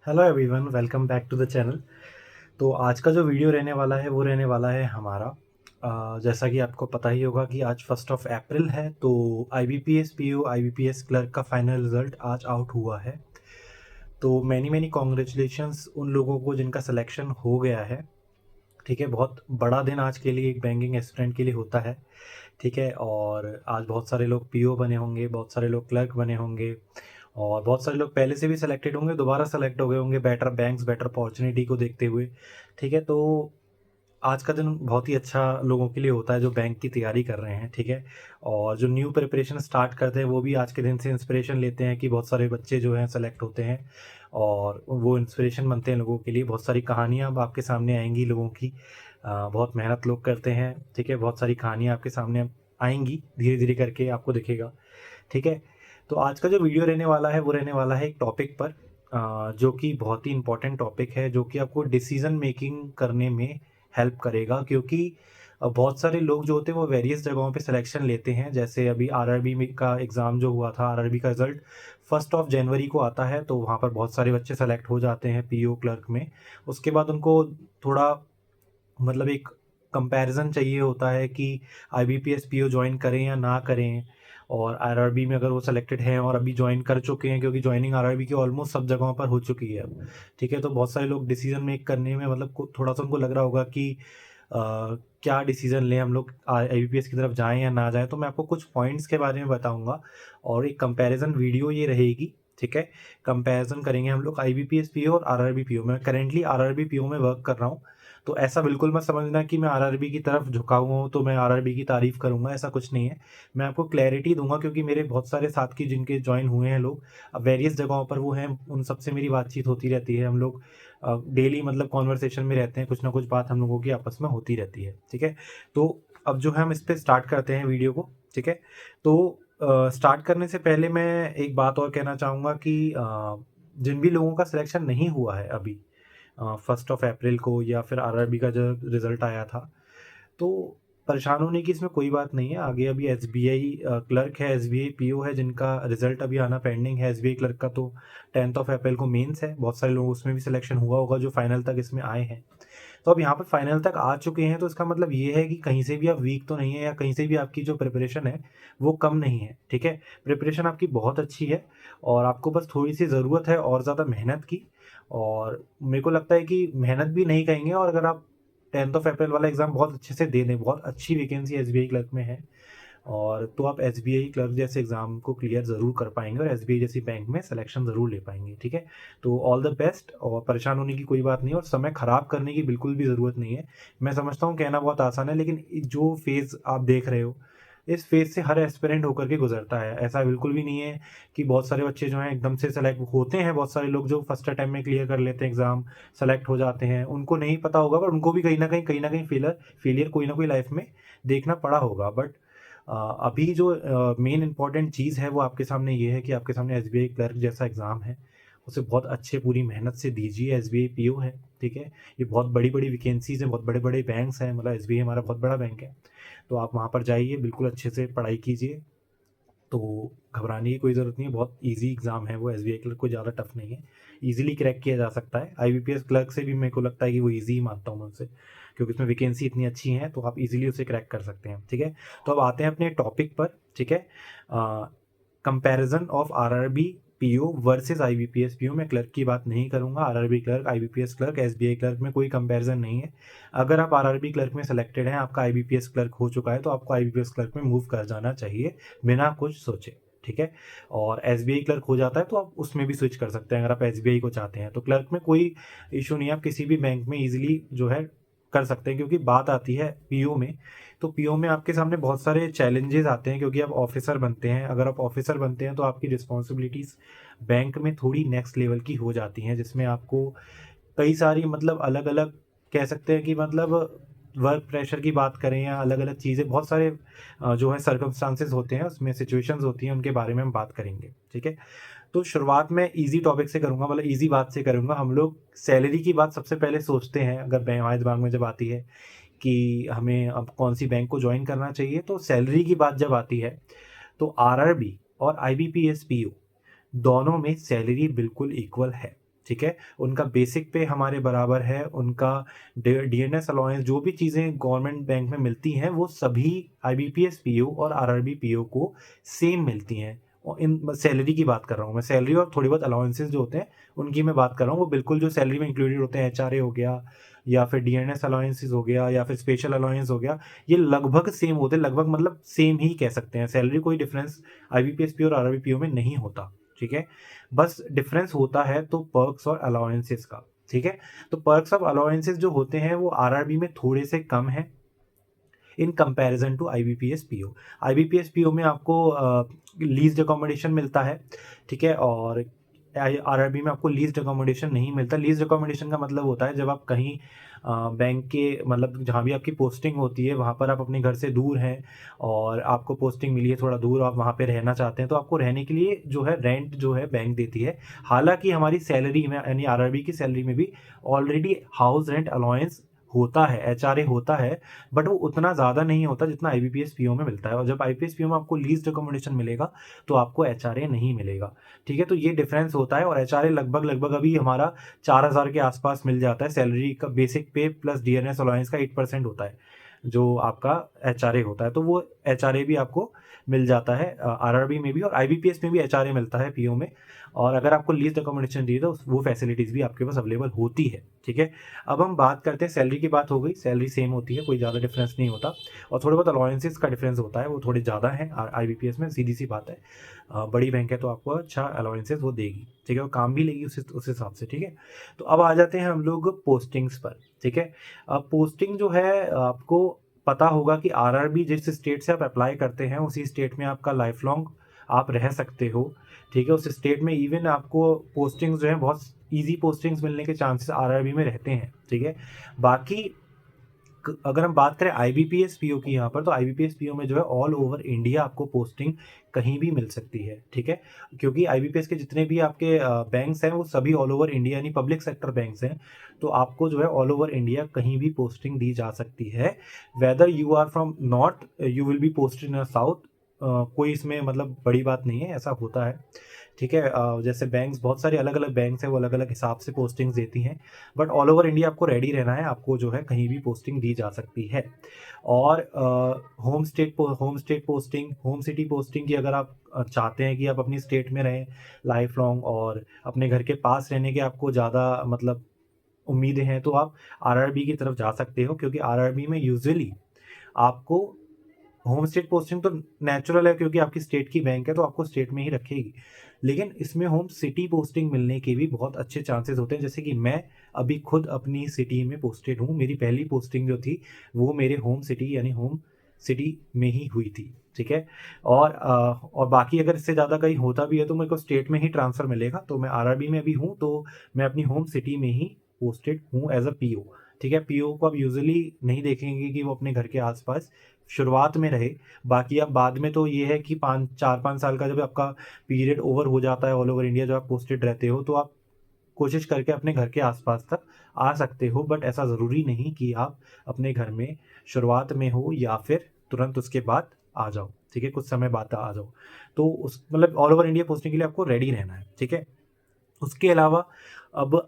Hello everyone, welcome back to the channel. तो आज का जो वीडियो रहने वाला है वो रहने वाला है हमारा जैसा कि आपको पता ही होगा कि आज 1 अप्रैल है। तो IBPS PO IBPS क्लर्क का फाइनल रिजल्ट आज आउट हुआ है। तो मैनी मैनी कॉन्ग्रेचुलेशंस उन लोगों को जिनका सिलेक्शन हो गया है। ठीक है, बहुत बड़ा दिन आज के लिए एक बैंकिंग एस्पिरेंट के लिए होता है। ठीक है, और आज बहुत सारे लोग PO बने होंगे, बहुत सारे लोग क्लर्क बने होंगे और बहुत सारे लोग पहले से भी सिलेक्टेड होंगे, दोबारा सेलेक्ट हो गए होंगे बेटर बैंक्स बेटर अपॉर्चुनिटी को देखते हुए। ठीक है, तो आज का दिन बहुत ही अच्छा लोगों के लिए होता है जो बैंक की तैयारी कर रहे हैं। ठीक है, और जो न्यू प्रिपरेशन स्टार्ट करते हैं वो भी आज के दिन से इंस्पिरेशन लेते हैं कि बहुत सारे बच्चे जो हैं सेलेक्ट होते हैं और वो इंस्पिरेशन बनते हैं लोगों के लिए। बहुत सारी कहानियाँ अब आपके सामने आएंगी लोगों की। बहुत मेहनत लोग करते हैं। ठीक है, बहुत सारी कहानियाँ आपके सामने आएंगी, धीरे धीरे करके आपको दिखेगा। ठीक है, तो आज का जो वीडियो रहने वाला है वो रहने वाला है एक टॉपिक पर, जो कि बहुत ही इम्पोर्टेंट टॉपिक है, जो कि आपको डिसीजन मेकिंग करने में हेल्प करेगा। क्योंकि बहुत सारे लोग जो होते हैं वो वेरियस जगहों पे सिलेक्शन लेते हैं। जैसे अभी आरआरबी में का एग्ज़ाम जो हुआ था, आरआरबी का रिजल्ट 1 जनवरी को आता है। तो वहाँ पर बहुत सारे बच्चे सेलेक्ट हो जाते हैं PO क्लर्क में। उसके बाद उनको थोड़ा मतलब एक कंपैरिजन चाहिए होता है कि IBPS PO ज्वाइन करें या ना करें। और आरआरबी में अगर वो सिलेक्टेड हैं और अभी ज्वाइन कर चुके हैं, क्योंकि ज्वाइनिंग आरआरबी की ऑलमोस्ट सब जगहों पर हो चुकी है अब। ठीक है, तो बहुत सारे लोग डिसीजन मेक करने में मतलब थोड़ा सा उनको लग रहा होगा कि क्या डिसीजन लें, हम लोग IBPS की तरफ जाएं या ना जाएं। तो मैं आपको कुछ पॉइंट्स के बारे में बताऊंगा और एक कंपैरिजन वीडियो ये रहेगी। ठीक है, कंपैरिजन करेंगे हम लोग IBPS PO और आरआरबी PO। मैं करेंटली आरआरबी PO में वर्क कर रहा हूँ। तो ऐसा बिल्कुल मत समझना कि मैं आरआरबी की तरफ झुका हुआ हूँ तो मैं आरआरबी की तारीफ करूंगा, ऐसा कुछ नहीं है। मैं आपको क्लैरिटी दूंगा क्योंकि मेरे बहुत सारे साथी जिनके ज्वाइन हुए हैं लोग, अब वेरियस जगहों पर वो हैं, उन सबसे मेरी बातचीत होती रहती है। हम लोग डेली मतलब कॉन्वर्सेशन में रहते हैं, कुछ ना कुछ बात हम लोगों की आपस में होती रहती है। ठीक है, तो अब जो है हम इस पर स्टार्ट करते हैं वीडियो को। ठीक है, तो स्टार्ट करने से पहले मैं एक बात और कहना चाहूँगा कि जिन भी लोगों का सिलेक्शन नहीं हुआ है अभी 1 अप्रैल को या फिर आरआरबी का जो रिजल्ट आया था, तो परेशान होने की इसमें कोई बात नहीं है। आगे अभी SBI क्लर्क है, SBI PO है जिनका रिजल्ट अभी आना पेंडिंग है। SBI क्लर्क का तो 10 अप्रैल को मेंस है। बहुत सारे लोग उसमें भी सिलेक्शन हुआ होगा जो फाइनल तक इसमें आए हैं। तो अब यहाँ पर फाइनल तक आ चुके हैं, तो इसका मतलब ये है कि कहीं से भी आप वीक तो नहीं है, या कहीं से भी आपकी जो प्रिपरेशन है वो कम नहीं है। ठीक है, प्रिपरेशन आपकी बहुत अच्छी है और आपको बस थोड़ी सी ज़रूरत है और ज़्यादा मेहनत की। और मेरे को लगता है कि मेहनत भी नहीं कहेंगे, और अगर आप 10 अप्रैल वाला एग्ज़ाम बहुत अच्छे से दे दें, बहुत अच्छी वैकेंसी SBI क्लर्क में है, और तो आप SBI क्लर्क जैसे एग्ज़ाम को क्लियर ज़रूर कर पाएंगे और SBI जैसी बैंक में सिलेक्शन ज़रूर ले पाएंगे। ठीक है, तो ऑल द बेस्ट, और परेशान होने की कोई बात नहीं है और समय ख़राब करने की बिल्कुल भी ज़रूरत नहीं है। मैं समझता हूँ कहना बहुत आसान है, लेकिन जो फेज़ आप देख रहे हो, इस फेज़ से हर एस्पिरेंट होकर के गुजरता है। ऐसा बिल्कुल भी नहीं है कि बहुत सारे बच्चे जो हैं एकदम से सेलेक्ट होते हैं। बहुत सारे लोग जो फर्स्ट अटेम्प्ट में क्लियर कर लेते हैं एग्ज़ाम, सेलेक्ट हो जाते हैं, उनको नहीं पता होगा, बट उनको भी कहीं ना कहीं फेलियर कोई ना कोई लाइफ में देखना पड़ा होगा। बट अभी जो मेन इंपॉर्टेंट चीज़ है वो आपके सामने ये है कि आपके सामने SBI क्लर्क जैसा एग्ज़ाम है, उसे बहुत अच्छे पूरी मेहनत से दीजिए। SBI PO है, ठीक है, ये बहुत बड़ी बड़ी वैकेंसीज़ हैं, बहुत बड़े बड़े बैंक्स हैं, मतलब SBI हमारा बहुत बड़ा बैंक है। तो आप वहाँ पर जाइए, बिल्कुल अच्छे से पढ़ाई कीजिए। तो घबराने की कोई ज़रूरत नहीं है, बहुत ईजी एग्ज़ाम है वो। SBI क्लर्क कोई ज़्यादा टफ नहीं है, ईजिली क्रैक किया जा सकता है। IBPS क्लर्क से भी मेरे को लगता है कि वो ईजी ही मानता हूँ मैं उसे, क्योंकि उसमें वैकेंसी इतनी अच्छी है तो आप इजीली उसे क्रैक कर सकते हैं। ठीक है, तो अब आते हैं अपने टॉपिक पर। ठीक है, comparison of RRB PO versus IBPS PO। मैं क्लर्क की बात नहीं करूंगा, RRB clerk, IBPS clerk, SBI clerk में कोई कंपैरिजन नहीं है। अगर आप आरआरबी क्लर्क में सेलेक्टेड हैं, आपका IBPS क्लर्क हो चुका है, तो आपको IBPS क्लर्क में मूव कर जाना चाहिए बिना कुछ सोचे। ठीक है, और SBI क्लर्क हो जाता है तो आप उसमें भी स्विच कर सकते हैं अगर आप SBI को चाहते हैं। तो क्लर्क में कोई इशू नहीं है, आप किसी भी बैंक में इजीली जो है कर सकते हैं। क्योंकि बात आती है PO में, तो PO में आपके सामने बहुत सारे चैलेंजेस आते हैं, क्योंकि आप ऑफिसर बनते हैं। अगर आप ऑफिसर बनते हैं तो आपकी रिस्पॉन्सिबिलिटीज़ बैंक में थोड़ी नेक्स्ट लेवल की हो जाती हैं, जिसमें आपको कई सारी मतलब अलग अलग कह सकते हैं कि मतलब वर्क प्रेशर की बात करें या अलग अलग चीज़ें, बहुत सारे जो है सर्कमस्टांसेस होते हैं, उसमें सिचुएशंस होती हैं, उनके बारे में हम बात करेंगे। ठीक है, तो शुरुआत में इजी टॉपिक से करूंगा, मतलब इजी बात से करूंगा। हम लोग सैलरी की बात सबसे पहले सोचते हैं अगर हमारे दिमाग में जब आती है कि हमें अब कौन सी बैंक को ज्वाइन करना चाहिए, तो सैलरी की बात जब आती है तो आरआरबी और IBPS PO दोनों में सैलरी बिल्कुल इक्वल है। ठीक है? उनका बेसिक पे हमारे बराबर है, उनका डीएनएस अलाउंस जो भी चीज़ें गवर्नमेंट बैंक में मिलती हैं, वो सभी आईबीपीएस पीओ और आरआरबी पीओ को सेम मिलती हैं। और इन सैलरी की बात कर रहा हूँ मैं, सैलरी और थोड़ी बहुत अलाउंसेस जो होते हैं, उनकी मैं बात कर रहा हूँ, वो बिल्कुल जो सैलरी में इंक्लूडेड होते हैं, एचआरए हो गया या फिर डीएनएस अलाउंसेस हो गया या फिर स्पेशल अलाउंस हो गया, ये लगभग सेम होते हैं, लगभग मतलब सेम ही कह सकते हैं। सैलरी कोई डिफरेंस आईबीपीएस पीओ और आरआरबी पीओ में नहीं होता, ठीक है? बस डिफरेंस होता है तो पर्क्स और अलाउंसेस का, ठीक है? तो पर्क्स ऑफ अलाउंसेस जो होते हैं वो आरआरबी में थोड़े से कम हैं in comparison to IBPS PO. IBPS PO में आपको लीज्ड अकोमोडेशन मिलता है, ठीक है? और आरआरबी में आपको लीज्ड अकोमोडेशन नहीं मिलता। लीज्ड अकोमोडेशन का मतलब होता है जब आप कहीं बैंक के मतलब जहाँ भी आपकी पोस्टिंग होती है वहाँ पर आप अपने घर से दूर हैं और आपको पोस्टिंग मिली है थोड़ा दूर, आप वहाँ पे रहना चाहते हैं, तो आपको रहने के लिए जो है रेंट जो है बैंक देती है। हालाँकि हमारी सैलरी में यानी आरआरबी की सैलरी में भी ऑलरेडी हाउस रेंट अलाउंस होता है, एचआरए होता है, बट वो उतना ज़्यादा नहीं होता जितना आईबीपीएस पीओ में मिलता है। और जब आईपीएस पीओ में आपको लीज्ड अकोमोडेशन मिलेगा तो आपको एचआरए नहीं मिलेगा, ठीक है? तो ये डिफरेंस होता है और एचआरए लगभग लगभग अभी हमारा 4000 के आसपास मिल जाता है। सैलरी का बेसिक पे प्लस डीएनएस अलाउंस का 8% होता है जो आपका एचआरए होता है, तो वो एचआरए भी आपको मिल जाता है आरआरबी में भी, और आईबीपीएस में भी एचआरए मिलता है पीओ में। और अगर आपको लीज्ड अकोमोडेशन चाहिए तो वो फैसिलिटीज़ भी आपके पास अवेलेबल होती है, ठीक है? अब हम बात करते हैं, सैलरी की बात हो गई, सैलरी सेम होती है, कोई ज़्यादा डिफरेंस नहीं होता। और थोड़े बहुत अलाउंसेस का डिफरेंस होता है, वो थोड़े ज़्यादा हैं आईबीपीएस में, सीधी सी बात है। बड़ी बैंक है तो आपको अच्छा अलाउंसेस वो देगी, ठीक है? वो काम भी लेगी उस हिसाब से, ठीक है? तो अब आ जाते हैं हम लोग पोस्टिंग्स पर, ठीक है? अब पोस्टिंग जो है आपको पता होगा कि आरआरबी जिस स्टेट से आप अप्लाई करते हैं उसी स्टेट में आपका लाइफ लॉन्ग आप रह सकते हो, ठीक है? उस स्टेट में इवन आपको पोस्टिंग्स जो है बहुत ईजी पोस्टिंग्स मिलने के चांसेस आरआरबी में रहते हैं, ठीक है? बाकी अगर हम बात करें आईबीपीएस पीओ की यहाँ पर, तो आईबीपीएस पीओ में जो है ऑल ओवर इंडिया आपको पोस्टिंग कहीं भी मिल सकती है, ठीक है? क्योंकि आईबीपीएस के जितने भी आपके बैंक्स हैं वो सभी ऑल ओवर इंडिया यानी पब्लिक सेक्टर बैंक्स हैं, तो आपको जो है ऑल ओवर इंडिया कहीं भी पोस्टिंग दी जा सकती है। Whether you are from north you will be posted in south, कोई इसमें मतलब बड़ी बात नहीं है, ऐसा होता है, ठीक है? जैसे बैंक्स बहुत सारे अलग अलग बैंक्स हैं, वो अलग अलग हिसाब से पोस्टिंग्स देती हैं, बट ऑल ओवर इंडिया आपको रेडी रहना है, आपको जो है कहीं भी पोस्टिंग दी जा सकती है। और home state posting, home city posting की अगर आप चाहते हैं कि आप अपनी स्टेट में रहें लाइफ लॉन्ग और अपने घर के पास रहने के आपको ज़्यादा मतलब उम्मीदें हैं, तो आप आरआरबी की तरफ जा सकते हो, क्योंकि आरआरबी में यूजुअली आपको होम स्टेट पोस्टिंग तो नेचुरल है क्योंकि आपकी स्टेट की बैंक है तो आपको स्टेट में ही रखेगी, लेकिन इसमें होम सिटी पोस्टिंग मिलने के भी बहुत अच्छे चांसेस होते हैं। जैसे कि मैं अभी खुद अपनी सिटी में पोस्टेड हूँ, मेरी पहली पोस्टिंग जो थी वो मेरे होम सिटी यानी होम सिटी में ही हुई थी, ठीक है? और बाकी अगर इससे ज़्यादा कहीं होता भी है तो मेरे को स्टेट में ही ट्रांसफ़र मिलेगा। तो मैं आरआरबी में भी हूँ, तो मैं अपनी होम सिटी में ही पोस्टेड हूँ एज अ पीओ, ठीक है? पीओ को आप यूजुअली नहीं देखेंगे कि वो अपने घर के आसपास शुरुआत में रहे। बाकी अब बाद में तो ये है कि 4-5 साल का जब आपका पीरियड ओवर हो जाता है ऑल ओवर इंडिया जो आप पोस्टेड रहते हो, तो आप कोशिश करके अपने घर के आसपास तक आ सकते हो, बट ऐसा ज़रूरी नहीं कि आप अपने घर में शुरुआत में हो या फिर तुरंत उसके बाद आ जाओ, ठीक है? कुछ समय बाद आ जाओ। तो उस मतलब ऑल ओवर इंडिया पोस्टिंग के लिए आपको रेडी रहना है, ठीक है? उसके अलावा अब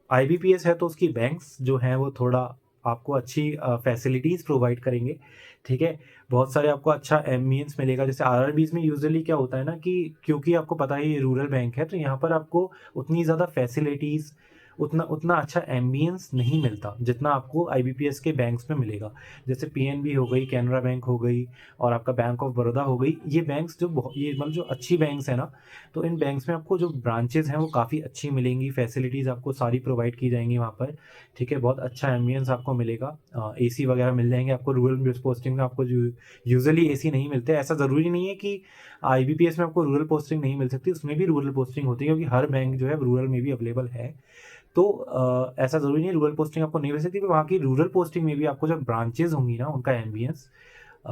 आईबीपीएस है तो उसकी बैंक्स जो हैं वो थोड़ा आपको अच्छी फैसिलिटीज़ प्रोवाइड करेंगे, ठीक है? बहुत सारे आपको अच्छा एम्बियंस मिलेगा। जैसे आरआरबीज़ में यूजुअली क्या होता है ना कि क्योंकि आपको पता है ये रूरल बैंक है, तो यहाँ पर आपको उतनी ज़्यादा फैसिलिटीज़, उतना उतना अच्छा एम्बियंस नहीं मिलता जितना आपको आईबीपीएस के बैंक्स में मिलेगा। जैसे पीएनबी हो गई, कैनरा बैंक हो गई और आपका बैंक ऑफ बड़ौदा हो गई, ये बैंक्स जो ये मतलब जो अच्छी बैंक्स हैं ना, तो इन बैंक्स में आपको जो ब्रांचेज़ हैं वो काफ़ी अच्छी मिलेंगी, फैसिलिटीज़ आपको सारी प्रोवाइड की जाएँगी वहाँ पर, ठीक है? बहुत अच्छा एम्बियंस आपको मिलेगा, एसी वगैरह मिल जाएँगे आपको। रूरल पोस्टिंग में आपको यूजुअली एसी नहीं मिलते। ऐसा ज़रूरी नहीं है कि आईबीपीएस में आपको रूरल पोस्टिंग नहीं मिल सकती, उसमें भी रूरल पोस्टिंग होती है क्योंकि हर बैंक जो है रूरल में भी अवेलेबल है। तो ऐसा ज़रूरी नहीं है रूरल पोस्टिंग आपको नहीं मिल सकती, पर वहाँ की रूरल पोस्टिंग में भी आपको जब ब्रांचेज़ होंगी ना, उनका एम्बियंस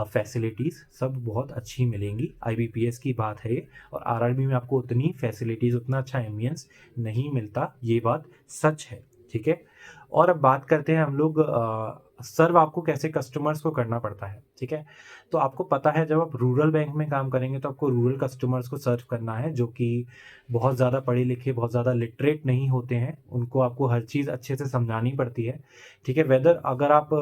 फैसिलिटीज़ सब बहुत अच्छी मिलेंगी। आईबीपीएस की बात है ये, और आरआरबी में आपको उतनी फैसिलिटीज़, उतना अच्छा एम्बियंस नहीं मिलता, ये बात सच है, ठीक है? और अब बात करते हैं हम लोग सर्व आपको कैसे कस्टमर्स को करना पड़ता है। ठीक है? तो आपको पता है जब आप रूरल बैंक में काम करेंगे तो आपको रूरल कस्टमर्स को सर्व करना है जो कि बहुत ज़्यादा पढ़े-लिखे, बहुत ज़्यादा लिटरेट नहीं होते हैं। उनको आपको हर चीज़ अच्छे से समझानी पड़ती है, ठीक है? वेदर अगर आप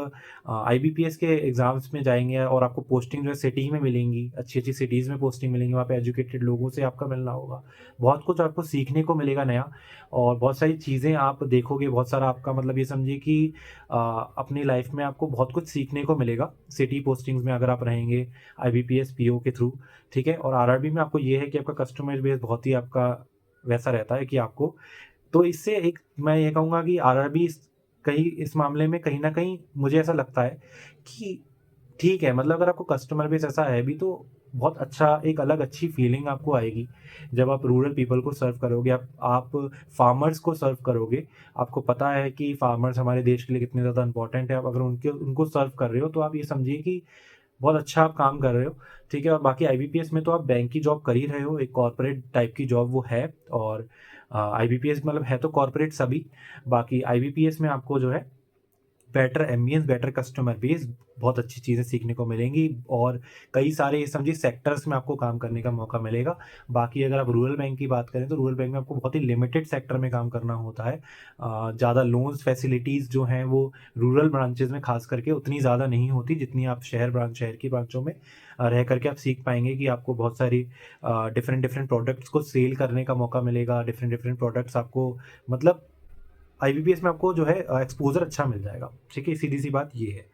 आईबीपीएस के एग्ज़ाम्स में जाएँगे और आपको पोस्टिंग जो है सिटी में मिलेंगी, अच्छी-अच्छी सिटीज़ में पोस्टिंग मिलेंगी, वहाँ पे एजुकेटेड लोगों से आपका मिलना होगा। बहुत कुछ आपको सीखने को मिलेगा नया और बहुत सारी चीज़ें आप देखोगे, बहुत सारा आपका मतलब ये समझिए कि अ, अपनी लाइफ में आपको बहुत कुछ सीखने को मिलेगा, सिटी पोस्टिंग्स में अगर आप रहेंगे आईबीपीएस, पीओ के थ्रू, ठीक है? और आरआरबी में आपको ये है कि आपका कस्टमर बेस बहुत ही आपका वैसा रहता है कि आपको तो इससे एक मैं ये कहूँगा कि आरआरबी इस मामले में कहीं न कहीं मुझे ऐसा लगता है कि ठीक है, मतलब अगर आपको कस्टमर बेस ऐसा है भी तो बहुत अच्छा एक अलग अच्छी फीलिंग आपको आएगी, जब आप रूरल पीपल को सर्व करोगे, आप फार्मर्स को सर्व करोगे। आपको पता है कि फार्मर्स हमारे देश के लिए कितने ज़्यादा इम्पोर्टेंट है, आप अगर उनको सर्व कर रहे हो, तो आप ये समझिए कि बहुत अच्छा आप काम कर रहे हो, ठीक है? और बाकी आईबीपीएस में तो आप बैंक की जॉब कर ही रहे हो, एक कॉर्पोरेट टाइप की जॉब वो है और आईबीपीएस मतलब है तो कॉर्पोरेट सभी, बाकी आईबीपीएस में आपको जो है better ambience, better customer base, बहुत अच्छी चीज़ें सीखने को मिलेंगी और कई सारे ये समझिए सेक्टर्स में आपको काम करने का मौका मिलेगा। बाकी अगर आप रूरल बैंक की बात करें तो रूरल बैंक में आपको बहुत ही लिमिटेड सेक्टर में काम करना होता है। ज़्यादा लोन्स फैसिलिटीज़ जो हैं वो रूरल ब्रांचेज़ में ख़ास करके उतनी ज़्यादा नहीं होती जितनी आप शहर की ब्रांचों में रह कर के आप सीख पाएँगे कि आपको बहुत सारी डिफरेंट प्रोडक्ट्स को सेल करने का मौका मिलेगा, डिफरेंट प्रोडक्ट्स आपको मतलब आईबीपीएस में आपको जो है एक्सपोज़र अच्छा मिल जाएगा, ठीक है? सीधी-सी बात ये है,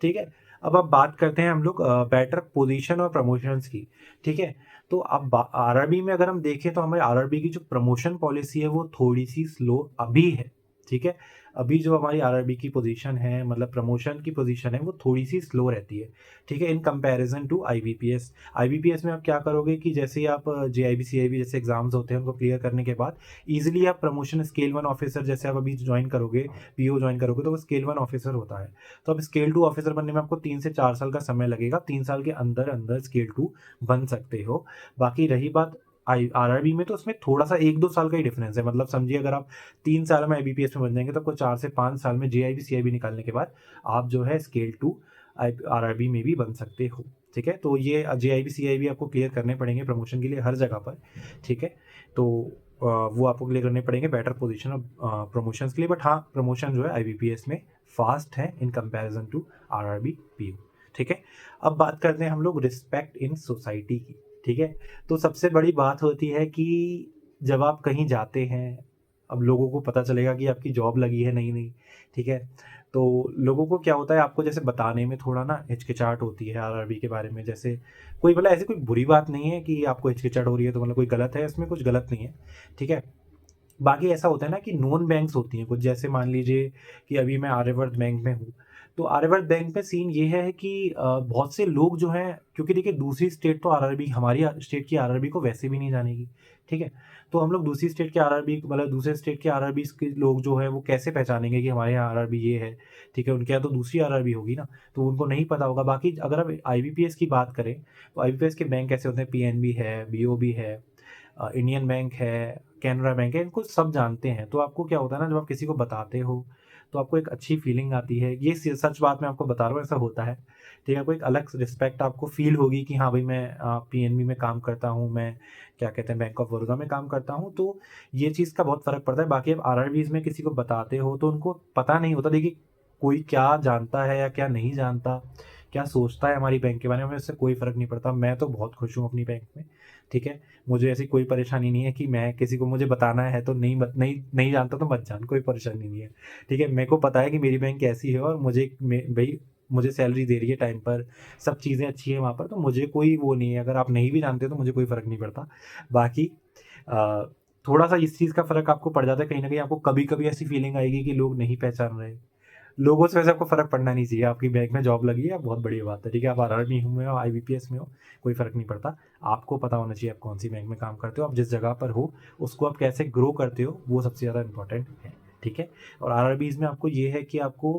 ठीक है? अब आप बात करते हैं हम लोग बेटर पोज़ीशन और प्रमोशंस की, ठीक है? तो अब बा आरआरबी में अगर हम देखें तो हमारे आरआरबी की जो प्रमोशन पॉलिसी है वो थोड़ी-सी स्लो अभी है, ठीक है? अभी जो हमारी आरआरबी की पोज़ीशन है मतलब प्रमोशन की पोज़ीशन है वो थोड़ी-सी स्लो रहती है, ठीक है? In comparison to IBPS. IBPS में आप क्या करोगे कि जैसे ही आप जेआईबी, सीआईबी जैसे एग्ज़ाम्स होते हैं उनको क्लियर करने के बाद ईज़िली आप प्रमोशन स्केल 1 ऑफिसर जैसे आप अभी जॉइन करोगे, पीओ जॉइन करोगे तो वो स्केल 1 ऑफिसर होता है। तो अब स्केल 2 ऑफिसर बनने में आपको 3 से 4 साल का समय लगेगा, 3 साल के अंदर-अंदर स्केल 2 बन सकते हो। बाकी रही बात आरआरबी में तो उसमें थोड़ा-सा 1-2 साल का ही डिफरेंस है, मतलब समझिए अगर आप 3 साल में आईबीपीएस में बन जाएँगे तो आपको 4 से 5 साल में जेआईबी, सीआईबी निकालने के बाद आप जो है स्केल 2 आरआरबी में भी बन सकते हो, ठीक है? तो ये जेआईबी, सीआईबी आपको क्लियर करने पड़ेंगे प्रमोशन के लिए हर जगह पर, ठीक है? तो वो आपको क्लियर करने पड़ेंगे बेटर पोजीशन और प्रमोशंस के लिए बट हाँ, प्रमोशन जो है आईबीपीएस में फास्ट है in comparison to RRB, PU, ठीक है? अब बात करते हैं हम लोग रिस्पेक्ट इन सोसाइटी की, ठीक है? तो सबसे बड़ी बात होती है कि जब आप कहीं जाते हैं, अब लोगों को पता चलेगा कि आपकी जॉब लगी है नई-नई, ठीक है? तो लोगों को क्या होता है आपको जैसे बताने में थोड़ा ना हिचकिचाहट होती है आरआरबी के बारे में, जैसे कोई मतलब ऐसी कोई बुरी बात नहीं है कि आपको हिचकिचाहट हो रही है तो मतलब कोई गलत है, इसमें कुछ गलत नहीं है, ठीक है? बाकी ऐसा होता है ना कि नोन बैंक्स होती हैं कुछ, जैसे मान लीजिए कि अभी मैं आर्यवर्त बैंक में हूँ, तो आर्यवर्त बैंक में सीन ये है कि बहुत से लोग जो हैं क्योंकि देखिए दूसरी स्टेट तो आरआरबी हमारी स्टेट की आरआरबी को वैसे भी नहीं जानेगी, ठीक है? तो हम लोग दूसरी स्टेट के आरआरबी मतलब दूसरे स्टेट के आरआरबीज़ के लोग जो हैं वो कैसे पहचानेंगे कि हमारे यहाँ आरआरबी ये है, ठीक है? उनके यहाँ तो दूसरी आरआरबी होगी ना, तो उनको नहीं पता होगा। बाकी अगर आप आईबीपीएस की बात करें, तो आईबीपीएस के बैंक कैसे होते हैं, पीएनबी है, बीओबी है, इंडियन बैंक है, कैनरा बैंक है, इनको सब जानते हैं। तो आपको क्या होता है ना जब आप किसी को बताते हो, तो आपको एक अच्छी फीलिंग आती है। ये सच बात मैं आपको बता रहा हूँ ऐसा होता है। ठीक है? आपको एक अलग रिस्पेक्ट आपको फ़ील होगी कि हाँ भाई मैं पीएनबी में काम करता हूँ, मैं क्या कहते हैं बैंक ऑफ बड़ौदा में काम करता हूँ, तो ये चीज़ का बहुत फ़र्क पड़ता है। बाकी आप आरआरबीज़ में किसी को बताते हो तो उनको पता नहीं होता देखिए कोई क्या जानता है या क्या नहीं जानता, क्या सोचता है हमारी बैंक के बारे में, इससे कोई फ़र्क नहीं पड़ता। मैं तो बहुत खुश हूँ अपनी बैंक में, ठीक है? मुझे ऐसी कोई परेशानी नहीं है कि मैं किसी को मुझे बताना है तो नहीं जानता तो मत जान, कोई परेशानी नहीं है, ठीक है? मेरे को पता है कि मेरी बैंक कैसी है और भई मुझे सैलरी दे रही है टाइम पर, सब चीज़ें अच्छी हैं वहाँ पर, तो मुझे कोई वो नहीं है, अगर आप नहीं भी जानते तो मुझे कोई फ़र्क नहीं पड़ता। बाकी अ, थोड़ा-सा इस चीज़ का फ़र्क आपको पड़ जाता है, कहीं न कहीं आपको कभी-कभी ऐसी फीलिंग आएगी कि लोग नहीं पहचान रहे। लोगों से वैसे आपको फ़र्क पड़ना नहीं चाहिए, आपकी बैंक में जॉब लगी है, बहुत बढ़िया बात है, ठीक है? आप आरआरबी में हो, आईबीपीएस में हो, कोई फ़र्क नहीं पड़ता। आपको पता होना चाहिए आप कौन-सी बैंक में काम करते हो, आप जिस जगह पर हो, उसको आप कैसे ग्रो करते हो, वो सबसे ज़्यादा इम्पोर्टेंट है, ठीक है? और आरआरबीज़ में आपको ये है कि आपको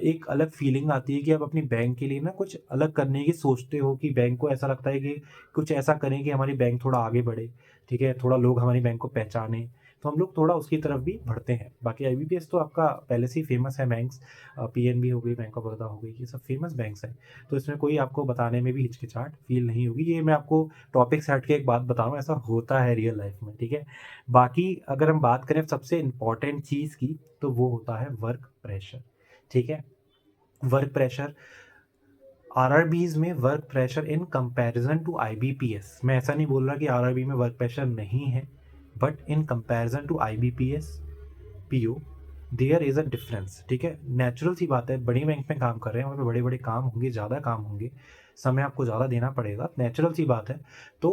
एक अलग फीलिंग आती है कि आप अपनी बैंक के लिए ना कुछ अलग करने की सोचते हो कि बैंक को ऐसा लगता है कि कुछ ऐसा करें कि हमारी बैंक थोड़ा आगे बढ़े, ठीक है? थोड़ा लोग हमारी बैंक को पहचानें, तो हम लोग थोड़ा उसकी तरफ भी बढ़ते हैं। बाकी आईबीपीएस तो आपका पहले से ही फेमस है बैंक्स, पीएनबी हो गई, बैंक ऑफ बड़ौदा हो गई, ये सब फेमस बैंक्स हैं। तो इसमें कोई आपको बताने में भी हिचकिचाहट फील नहीं होगी। ये मैं आपको टॉपिक से हट के एक बात बता रहा हूँ, ऐसा होता है रियल लाइफ में, ठीक है। बाकी अगर हम बात करें सबसे इम्पॉर्टेंट चीज़ की, तो वो होता है वर्क प्रेशर, ठीक है। वर्क प्रेशर आरआरबीज में, work pressure in comparison to IBPS, मैं ऐसा नहीं बोल रहा कि आरआरबी में वर्क प्रेशर नहीं है, but in comparison to IBPS PO there is a difference, ठीक है। नेचुरल सी बात है, बड़ी बैंक में काम कर रहे हैं, वहाँ पे बड़े बड़े काम होंगे, ज़्यादा काम होंगे, समय आपको ज़्यादा देना पड़ेगा, नेचुरल सी बात है। तो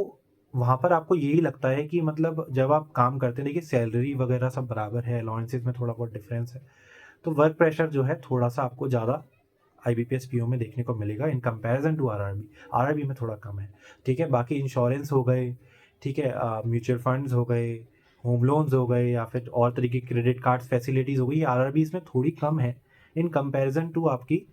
वहाँ पर आपको यही लगता है कि मतलब जब आप काम करते हैं, देखिए सैलरी वगैरह सब बराबर है, अलाउंसेस में थोड़ा बहुत डिफरेंस है, तो वर्क प्रेशर जो है थोड़ा सा आपको ज़्यादा आईबीपीएस पीओ में देखने को मिलेगा in comparison to RRB. RRB में थोड़ा कम है, ठीक है। बाकी इंश्योरेंस हो गए, ठीक है, म्यूचुअल फंड्स हो गए, होम लोन्स हो गए, या फिर और तरीके की क्रेडिट कार्ड्स फैसिलिटीज़ हो गई, आरआरबी इसमें थोड़ी कम है इन कंपैरिजन टू आपकी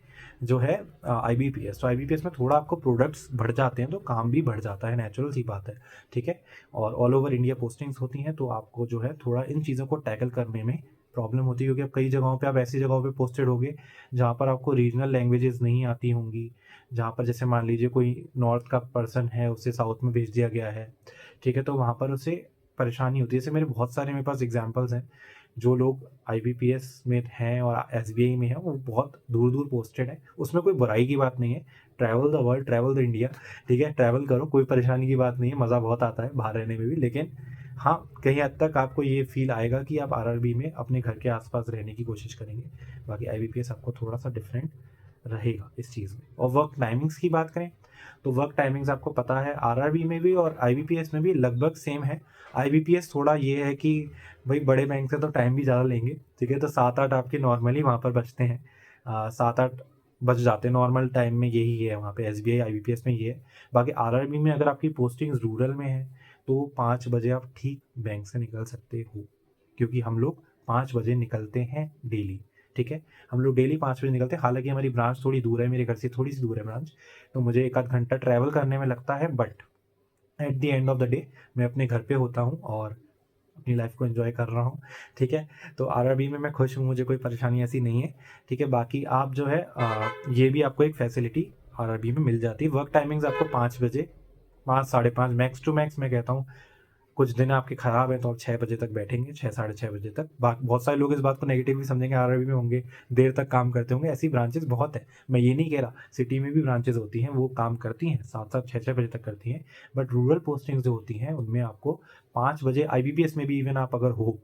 जो है आईबीपीएस। तो आईबीपीएस में थोड़ा आपको प्रोडक्ट्स बढ़ जाते हैं, तो काम भी बढ़ जाता है, नेचुरल सी बात है, ठीक है। और ऑल ओवर इंडिया पोस्टिंग्स होती हैं, तो आपको जो है थोड़ा इन चीज़ों को टैकल करने में प्रॉब्लम होती है, क्योंकि अब कई जगहों पे आप ऐसी जगहों पे पोस्टेड होगे जहाँ पर आपको रीजनल लैंग्वेजेस नहीं आती होंगी, जहाँ पर जैसे मान लीजिए कोई नॉर्थ का पर्सन है, उसे साउथ में भेज दिया गया है, ठीक है, तो वहाँ पर उसे परेशानी होती है। जैसे मेरे पास एग्जांपल्स हैं, जो लोग आईबीपीएस में हैं और एसबीआई में हैं, वो बहुत दूर दूर पोस्टेड हैं, उसमें कोई बुराई की बात नहीं है। Travel the world, travel the India, ठीक है, ट्रैवल करो, कोई परेशानी की बात नहीं है, मज़ा बहुत आता है बाहर रहने में भी। लेकिन हाँ, कहीं हद तक आपको ये फील आएगा कि आप आरआरबी में अपने घर के आसपास रहने की कोशिश करेंगे। बाकी आईबीपीएस आपको थोड़ा सा डिफरेंट रहेगा इस चीज़ में। और वर्क टाइमिंग्स की बात करें, तो वर्क टाइमिंग्स आपको पता है आरआरबी में भी और आईबीपीएस में भी लगभग सेम है। आईबीपीएस थोड़ा ये है कि भाई बड़े बैंक से तो टाइम भी ज़्यादा लेंगे, ठीक है, तो 7-8 आपके नॉर्मली वहाँ पर बचते हैं, 7-8 बच जाते हैं नॉर्मल टाइम में, यही है वहाँ पे एसबीआई आईबीपीएस में ये है। बाकी आरआरबी में अगर आपकी पोस्टिंग रूरल में है, तो 5 बजे आप ठीक बैंक से निकल सकते हो, क्योंकि हम लोग 5 बजे निकलते हैं डेली, ठीक है। हम लोग डेली 5 बजे निकलते हैं, हालाँकि हमारी ब्रांच थोड़ी दूर है, मेरे घर से थोड़ी सी दूर है ब्रांच, तो मुझे 1 आध घंटा ट्रैवल करने में लगता है, but at the end of the day मैं अपने घर पे होता हूँ और अपनी लाइफ को एंजॉय कर रहा हूँ, ठीक है। तो आरआरबी में मैं खुश हूँ, मुझे कोई परेशानी ऐसी नहीं है, ठीक है। बाकी आप जो है ये भी आपको एक फैसिलिटी आरआरबी में मिल जाती है। वर्क टाइमिंग्स आपको 5 बजे, 5 साढ़े 5 मैक्स टू मैक्स मैं कहता हूँ। कुछ दिन आपके ख़राब हैं तो आप 6 बजे तक बैठेंगे, 6 साढ़े 6 बजे तक। बहुत सारे लोग इस बात को नेगेटिव भी समझेंगे, आरआरबी में होंगे, देर तक काम करते होंगे, ऐसी ब्रांचेज़ बहुत हैं। मैं ये नहीं कह रहा, सिटी में भी ब्रांचेज़ होती हैं, वो काम करती हैं, 7-7, 6-6 बजे तक करती हैं। बट रूरल पोस्टिंग्स जो होती हैं, उनमें आपको 5 बजे, आईबीपीएस में भी इवन आप अगर हो,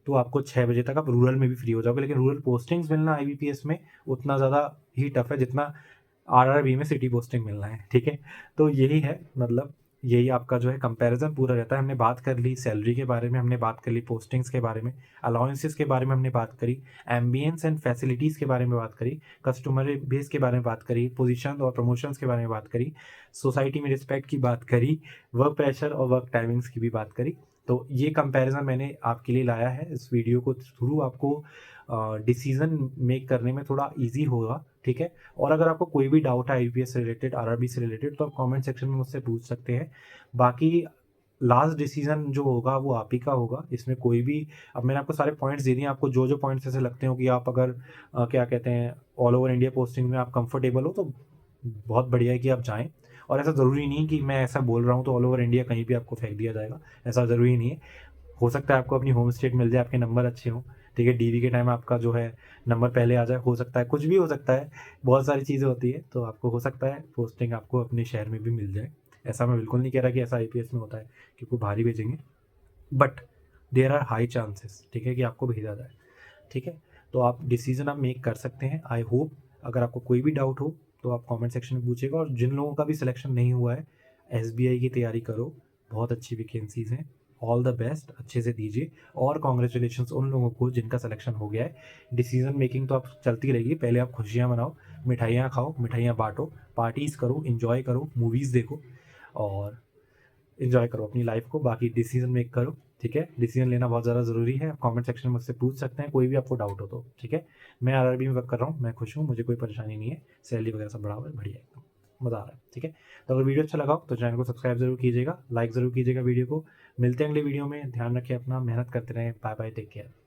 तो आपको 6 बजे तक आप रूरल में भी फ्री हो जाओगे। लेकिन रूरल पोस्टिंग्स मिलना आईबीपीएस में उतना ज़्यादा ही टफ है जितना आरआरबी में सिटी पोस्टिंग मिलना है, ठीक है। तो यही है, मतलब यही आपका जो है कंपैरिजन पूरा रहता है। हमने बात कर ली सैलरी के बारे में, हमने बात कर ली पोस्टिंग्स के बारे में, अलाउंसेस के बारे में हमने बात करी, एम्बियंस एंड फैसिलिटीज़ के बारे में बात करी, कस्टमर बेस के बारे में बात करी, पोजीशन और प्रमोशंस के बारे में बात करी, सोसाइटी में रिस्पेक्ट की बात करी, वर्क प्रेशर और वर्क टाइमिंग्स की भी बात करी। तो ये कंपैरिजन मैंने आपके लिए लाया है इस वीडियो को थ्रू, आपको डिसीजन मेक करने में थोड़ा ईजी होगा, ठीक है। और अगर आपको कोई भी डाउट है आईपीएस से रिलेटेड, आरआरबी से रिलेटेड, तो आप कमेंट सेक्शन में मुझसे पूछ सकते हैं। बाकी लास्ट डिसीजन जो होगा वो आप ही का होगा, इसमें कोई भी, अब मैंने आपको सारे पॉइंट्स दे दिए, आपको जो जो पॉइंट्स ऐसे लगते हो कि आप अगर क्या कहते हैं ऑल ओवर इंडिया पोस्टिंग में आप कंफर्टेबल हो, तो बहुत बढ़िया है कि आप जाएं। और ऐसा ज़रूरी नहीं कि मैं ऐसा बोल रहा हूँ तो ऑल ओवर इंडिया कहीं भी आपको फेंक दिया जाएगा, ऐसा ज़रूरी नहीं है। हो सकता है आपको अपनी होम स्टेट मिल जाए, आपके नंबर अच्छे हों, ठीक है, डीवी के टाइम आपका जो है नंबर पहले आ जाए, हो सकता है, कुछ भी हो सकता है, बहुत सारी चीज़ें होती है, तो आपको हो सकता है पोस्टिंग आपको अपने शहर में भी मिल जाए। ऐसा मैं बिल्कुल नहीं कह रहा कि ऐसा आईपीएस में होता है कि कोई बाहर ही भेजेंगे, but there are high chances, ठीक है, कि आपको भेजा जाए, ठीक है। तो आप डिसीजन आप मेक कर सकते हैं। आई होप अगर आपको कोई भी डाउट हो तो आप कमेंट सेक्शन में पूछिएगा, और जिन लोगों का भी सिलेक्शन नहीं हुआ है, एसबीआई की तैयारी करो, बहुत अच्छी वैकेंसीज़ हैं, ऑल द बेस्ट, अच्छे से दीजिए। और कॉन्ग्रेचुलेशंस उन लोगों को जिनका सिलेक्शन हो गया है। डिसीजन मेकिंग तो आप चलती रहेगी, पहले आप खुशियाँ मनाओ, मिठाइयाँ खाओ, मिठाइयाँ बांटो, पार्टीज़ करो, इन्जॉय करो, मूवीज़ देखो, और इन्जॉय करो अपनी लाइफ को। बाकी डिसीजन मेक करो, ठीक है, डिसीजन लेना बहुत ज़्यादा ज़रूरी है। आप कमेंट सेक्शन में मुझसे पूछ सकते हैं, कोई भी आपको डाउट हो तो, ठीक है। मैं आरआरबी में वर्क कर रहा हूँ, मैं खुश हूँ, मुझे कोई परेशानी नहीं है, सैलरी वगैरह सब बढ़िया है एकदम। मज़ा आ रहा है, ठीक है? तो अगर वीडियो अच्छा लगा हो तो चैनल को सब्सक्राइब ज़रूर कीजिएगा, लाइक ज़रूर कीजिएगा वीडियो को। मिलते हैं अगली वीडियो में, ध्यान रखिए अपना, मेहनत करते रहें। Bye bye, take care.